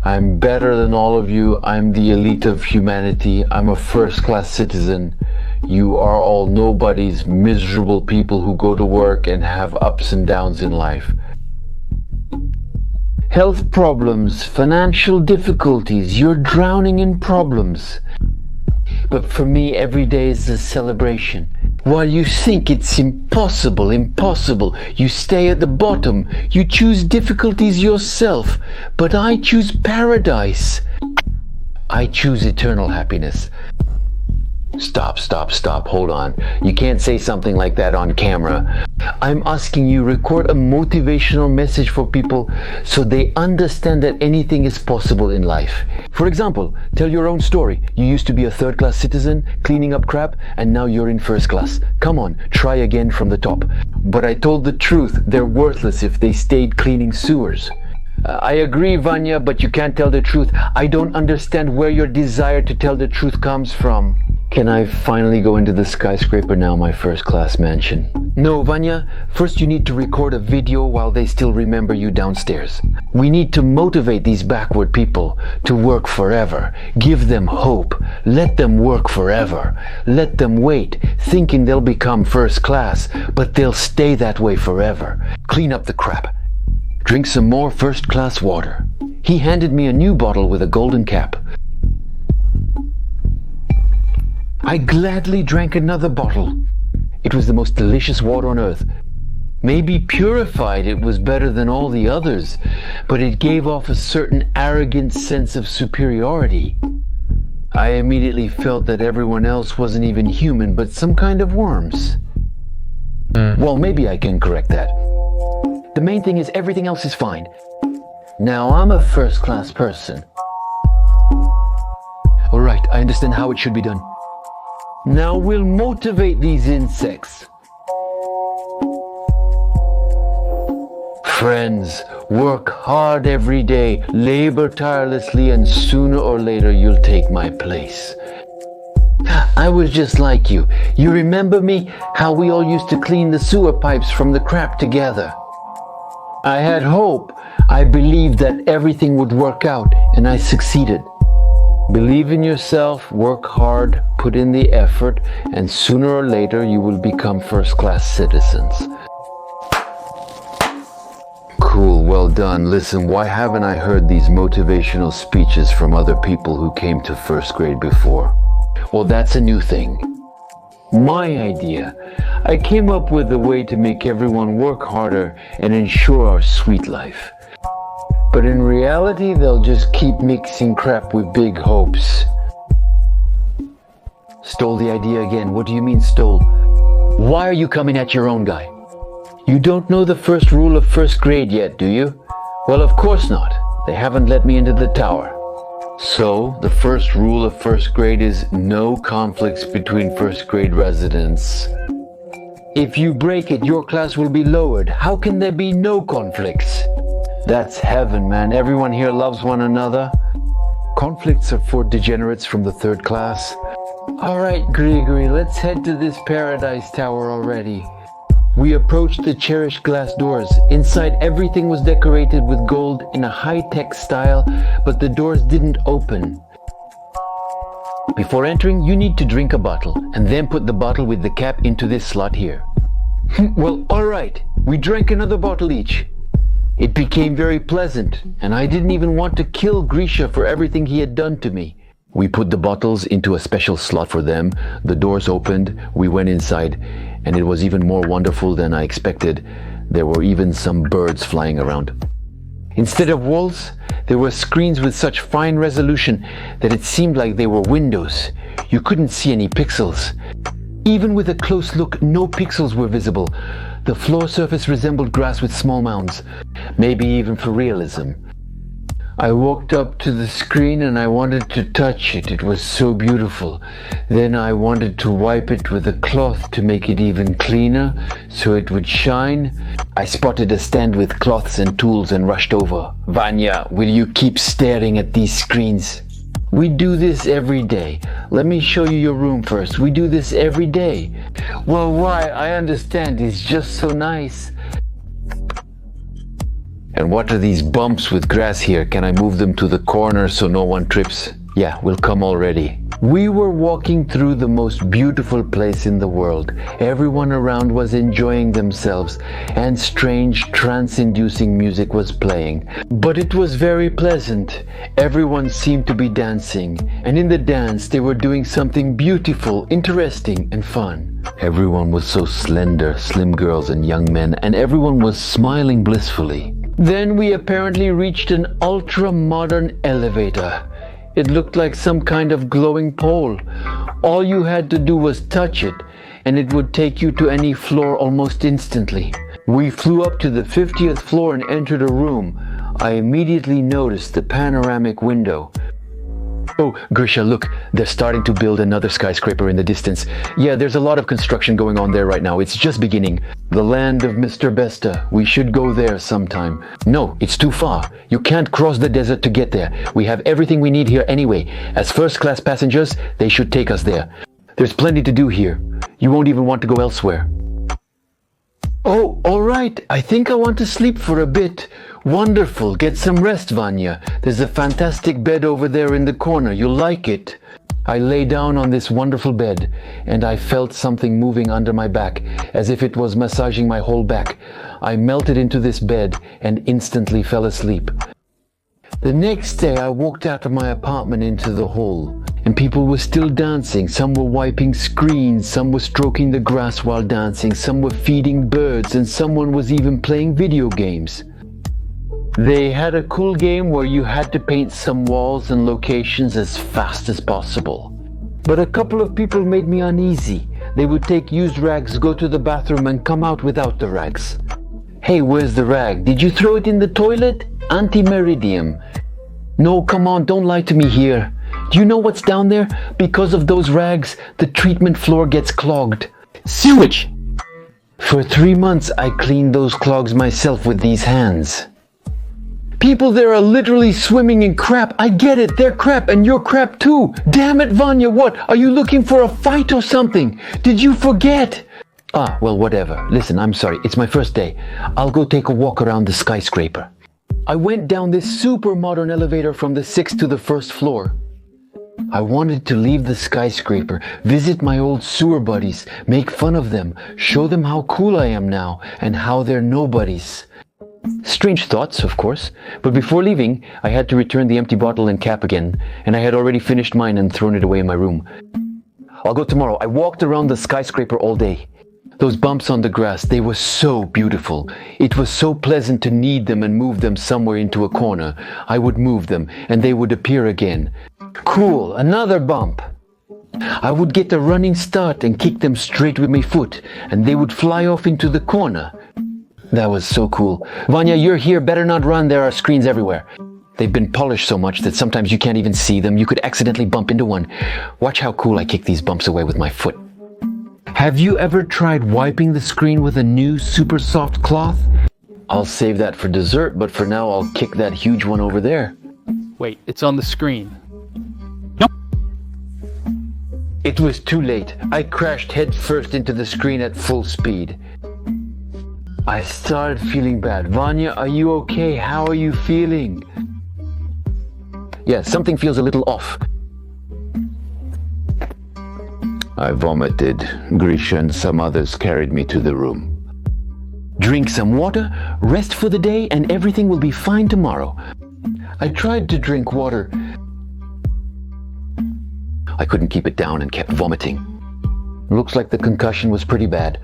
I'm better than all of you. I'm the elite of humanity. I'm a first-class citizen. You are all nobodies, miserable people who go to work and have ups and downs in life. Health problems, financial difficulties, you're drowning in problems. But for me, every day is a celebration. While you think it's impossible, you stay at the bottom. You choose difficulties yourself, but I choose paradise. I choose eternal happiness. Stop, hold on. You can't say something like that on camera. I'm asking you, record a motivational message for people so they understand that anything is possible in life. For example, tell your own story. You used to be a third-class citizen, cleaning up crap, and now you're in first class. Come on, try again from the top. But I told the truth, they're worthless if they stayed cleaning sewers. I agree, Vanya, but you can't tell the truth. I don't understand where your desire to tell the truth comes from. Can I finally go into the skyscraper now, my first-class mansion? No, Vanya. First you need to record a video while they still remember you downstairs. We need to motivate these backward people to work forever. Give them hope. Let them work forever. Let them wait, thinking they'll become first class, but they'll stay that way forever. Clean up the crap. Drink some more first-class water. He handed me a new bottle with a golden cap. I gladly drank another bottle. It was the most delicious water on earth. Maybe purified, it was better than all the others, but it gave off a certain arrogant sense of superiority. I immediately felt that everyone else wasn't even human, but some kind of worms. Well, maybe I can correct that. The main thing is everything else is fine. Now I'm a first-class person. All right, I understand how it should be done. Now we'll motivate these insects. Friends, work hard every day, labor tirelessly, and sooner or later you'll take my place. I was just like you. You remember me? How we all used to clean the sewer pipes from the crap together. I had hope. I believed that everything would work out, and I succeeded. Believe in yourself, work hard, put in the effort, and sooner or later you will become first-class citizens. Cool, well done. Listen, why haven't I heard these motivational speeches from other people who came to first grade before? Well, that's a new thing. My idea. I came up with a way to make everyone work harder and ensure our sweet life. But in reality, they'll just keep mixing crap with big hopes. Stole the idea again. What do you mean stole? Why are you coming at your own guy? You don't know the first rule of first grade yet, do you? Well, of course not. They haven't let me into the tower. So, the first rule of first grade is no conflicts between first grade residents. If you break it, your class will be lowered. How can there be no conflicts? That's heaven, man. Everyone here loves one another. Conflicts are for degenerates from the third class. All right, Grigory, let's head to this paradise tower already. We approached the cherished glass doors. Inside, everything was decorated with gold in a high-tech style, but the doors didn't open. Before entering, you need to drink a bottle, and then put the bottle with the cap into this slot here. Well, all right. We drank another bottle each. It became very pleasant, and I didn't even want to kill Grisha for everything he had done to me. We put the bottles into a special slot for them, the doors opened, we went inside, and it was even more wonderful than I expected. There were even some birds flying around. Instead of walls, there were screens with such fine resolution that it seemed like they were windows. You couldn't see any pixels. Even with a close look, no pixels were visible. The floor surface resembled grass with small mounds, maybe even for realism. I walked up to the screen and I wanted to touch it. It was so beautiful. Then I wanted to wipe it with a cloth to make it even cleaner, so it would shine. I spotted a stand with cloths and tools and rushed over. Vanya, will you keep staring at these screens? We do this every day. Let me show you your room first. We do this every day. Well, why? I understand. It's just so nice. And what are these bumps with grass here? Can I move them to the corner so no one trips? Yeah, we'll come already. We were walking through the most beautiful place in the world. Everyone around was enjoying themselves, and strange trance-inducing music was playing. But it was very pleasant. Everyone seemed to be dancing, and in the dance they were doing something beautiful, interesting, and fun. Everyone was so slender, slim girls and young men, and everyone was smiling blissfully. Then we apparently reached an ultra-modern elevator. It looked like some kind of glowing pole. All you had to do was touch it, and it would take you to any floor almost instantly. We flew up to the 50th floor and entered a room. I immediately noticed the panoramic window. Oh, Grisha, look, they're starting to build another skyscraper in the distance. Yeah, there's a lot of construction going on there right now. It's just beginning. The land of MrBeast. We should go there sometime. No, it's too far. You can't cross the desert to get there. We have everything we need here anyway. As first-class passengers, they should take us there. There's plenty to do here. You won't even want to go elsewhere. Oh, all right. I think I want to sleep for a bit. Wonderful. Get some rest, Vanya. There's a fantastic bed over there in the corner. You'll like it. I lay down on this wonderful bed, and I felt something moving under my back, as if it was massaging my whole back. I melted into this bed and instantly fell asleep. The next day, I walked out of my apartment into the hall, and people were still dancing. Some were wiping screens, some were stroking the grass while dancing, some were feeding birds, and someone was even playing video games. They had a cool game where you had to paint some walls and locations as fast as possible. But a couple of people made me uneasy. They would take used rags, go to the bathroom, and come out without the rags. Hey, where's the rag? Did you throw it in the toilet? Anti-meridium. No, come on, don't lie to me here. Do you know what's down there? Because of those rags, the treatment floor gets clogged. Sewage! For 3 months, I cleaned those clogs myself with these hands. People there are literally swimming in crap. I get it, they're crap and you're crap too. Damn it, Vanya, what? Are you looking for a fight or something? Did you forget? Ah, well, whatever. Listen, I'm sorry, it's my first day. I'll go take a walk around the skyscraper. I went down this super modern elevator from the 6th to the 1st floor. I wanted to leave the skyscraper, visit my old sewer buddies, make fun of them, show them how cool I am now and how they're nobodies. Strange thoughts, of course, but before leaving, I had to return the empty bottle and cap again, and I had already finished mine and thrown it away in my room. I'll go tomorrow. I walked around the skyscraper all day. Those bumps on the grass, they were so beautiful. It was so pleasant to knead them and move them somewhere into a corner. I would move them, and they would appear again. Cool, another bump. I would get a running start and kick them straight with my foot, and they would fly off into the corner. That was so cool. Vanya, you're here. Better not run. There are screens everywhere. They've been polished so much that sometimes you can't even see them. You could accidentally bump into one. Watch how cool I kick these bumps away with my foot. Have you ever tried wiping the screen with a new super soft cloth? I'll save that for dessert, but for now I'll kick that huge one over there. Wait, it's on the screen. It was too late. I crashed head first into the screen at full speed. I started feeling bad. Vanya, are you okay? How are you feeling? Yeah, something feels a little off. I vomited. Grisha and some others carried me to the room. Drink some water, rest for the day, and everything will be fine tomorrow. I tried to drink water. I couldn't keep it down and kept vomiting. Looks like the concussion was pretty bad.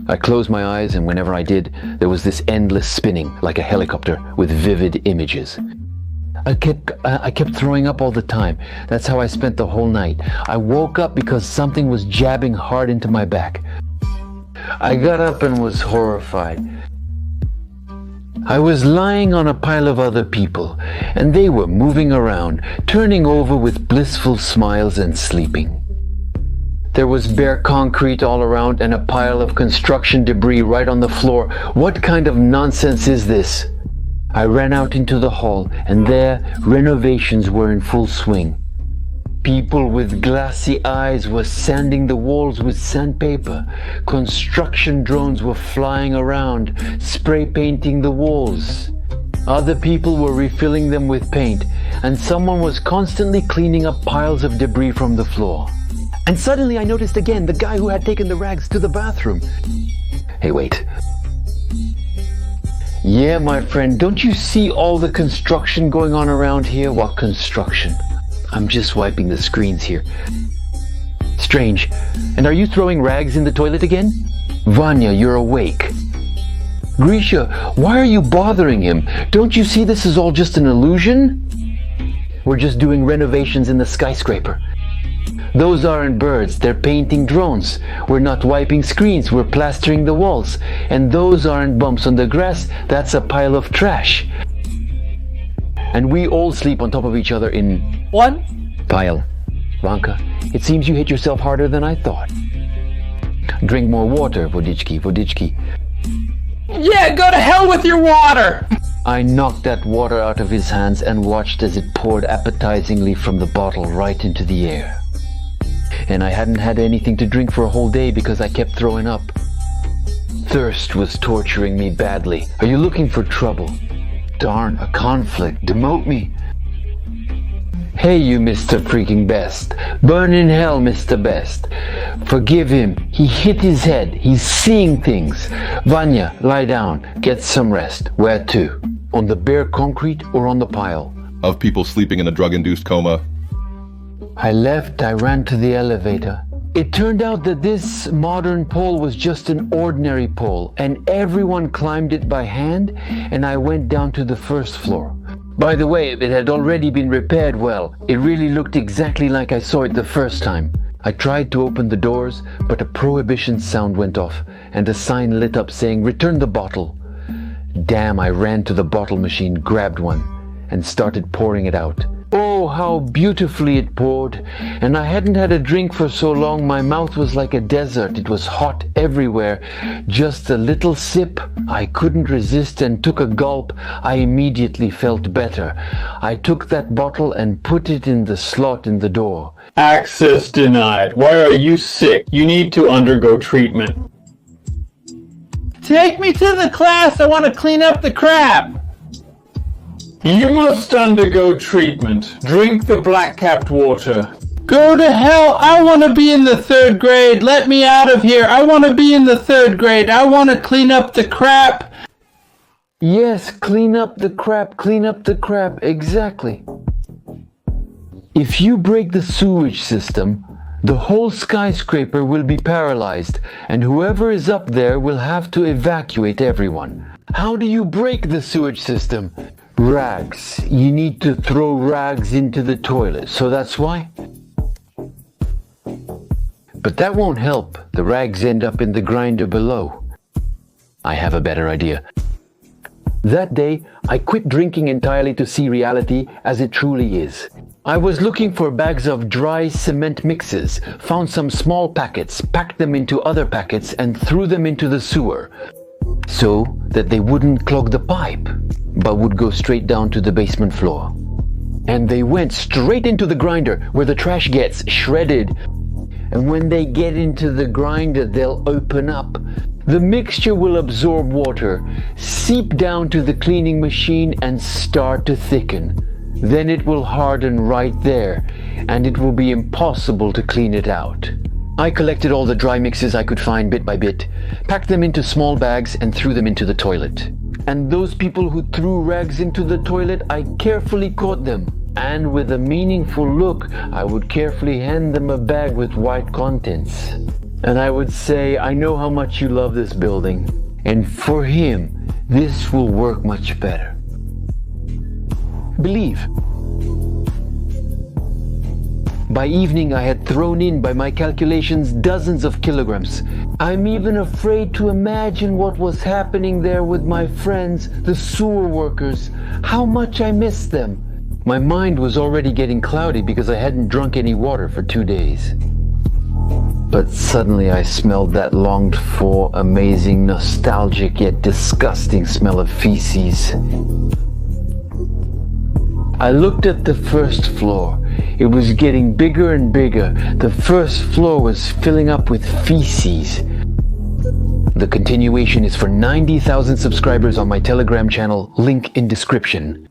I closed my eyes, and whenever I did, there was this endless spinning, like a helicopter, with vivid images. I kept throwing up all the time. That's how I spent the whole night. I woke up because something was jabbing hard into my back. I got up and was horrified. I was lying on a pile of other people, and they were moving around, turning over with blissful smiles and sleeping. There was bare concrete all around and a pile of construction debris right on the floor. What kind of nonsense is this? I ran out into the hall, and there renovations were in full swing. People with glassy eyes were sanding the walls with sandpaper. Construction drones were flying around, spray painting the walls. Other people were refilling them with paint, and someone was constantly cleaning up piles of debris from the floor. And suddenly I noticed again the guy who had taken the rags to the bathroom. Hey, wait. Yeah, my friend, don't you see all the construction going on around here? What construction? I'm just wiping the screens here. Strange. And are you throwing rags in the toilet again? Vanya, you're awake. Grisha, why are you bothering him? Don't you see this is all just an illusion? We're just doing renovations in the skyscraper. Those aren't birds, they're painting drones. We're not wiping screens, we're plastering the walls. And those aren't bumps on the grass, that's a pile of trash. And we all sleep on top of each other in one pile. Vanka, it seems you hit yourself harder than I thought. Drink more water, Vodichki. Yeah, go to hell with your water! I knocked that water out of his hands and watched as it poured appetizingly from the bottle right into the air. And I hadn't had anything to drink for a whole day because I kept throwing up. Thirst was torturing me badly. Are you looking for trouble? Darn, a conflict. Demote me. Hey, you Mr. Freaking Best. Burn in hell, Mr. Best. Forgive him. He hit his head. He's seeing things. Vanya, lie down. Get some rest. Where to? On the bare concrete or on the pile? Of people sleeping in a drug-induced coma. I left. I ran to the elevator. It turned out that this modern pole was just an ordinary pole, and everyone climbed it by hand, and I went down to the first floor. By the way, it had already been repaired well. It really looked exactly like I saw it the first time. I tried to open the doors, but a prohibition sound went off, and a sign lit up saying, "Return the bottle." Damn, I ran to the bottle machine, grabbed one, and started pouring it out. Oh, how beautifully it poured. And I hadn't had a drink for so long, my mouth was like a desert. It was hot everywhere. Just a little sip. I couldn't resist and took a gulp. I immediately felt better. I took that bottle and put it in the slot in the door. Access denied. Why are you sick? You need to undergo treatment. Take me to the class, I want to clean up the crap! You must undergo treatment. Drink the black-capped water. Go to hell, I want to be in the 3rd grade, let me out of here, I want to be in the 3rd grade, I want to clean up the crap! Yes, clean up the crap, exactly. If you break the sewage system, the whole skyscraper will be paralyzed, and whoever is up there will have to evacuate everyone. How do you break the sewage system? Rags. You need to throw rags into the toilet, so that's why. But that won't help. The rags end up in the grinder below. I have a better idea. That day, I quit drinking entirely to see reality as it truly is. I was looking for bags of dry cement mixes, found some small packets, packed them into other packets, and threw them into the sewer, so that they wouldn't clog the pipe, but would go straight down to the basement floor. And they went straight into the grinder, where the trash gets shredded. And when they get into the grinder, they'll open up. The mixture will absorb water, seep down to the cleaning machine, and start to thicken. Then it will harden right there, and it will be impossible to clean it out. I collected all the dry mixes I could find bit by bit, packed them into small bags, and threw them into the toilet. And those people who threw rags into the toilet, I carefully caught them. And with a meaningful look, I would carefully hand them a bag with white contents. And I would say, I know how much you love this building, and for him, this will work much better. Believe. By evening, I had thrown in, by my calculations, dozens of kilograms. I'm even afraid to imagine what was happening there with my friends, the sewer workers. How much I missed them. My mind was already getting cloudy because I hadn't drunk any water for 2 days. But suddenly I smelled that longed-for, amazing, nostalgic yet disgusting smell of feces. I looked at the first floor. It was getting bigger and bigger. The first floor was filling up with feces. The continuation is for 90,000 subscribers on my Telegram channel, link in description.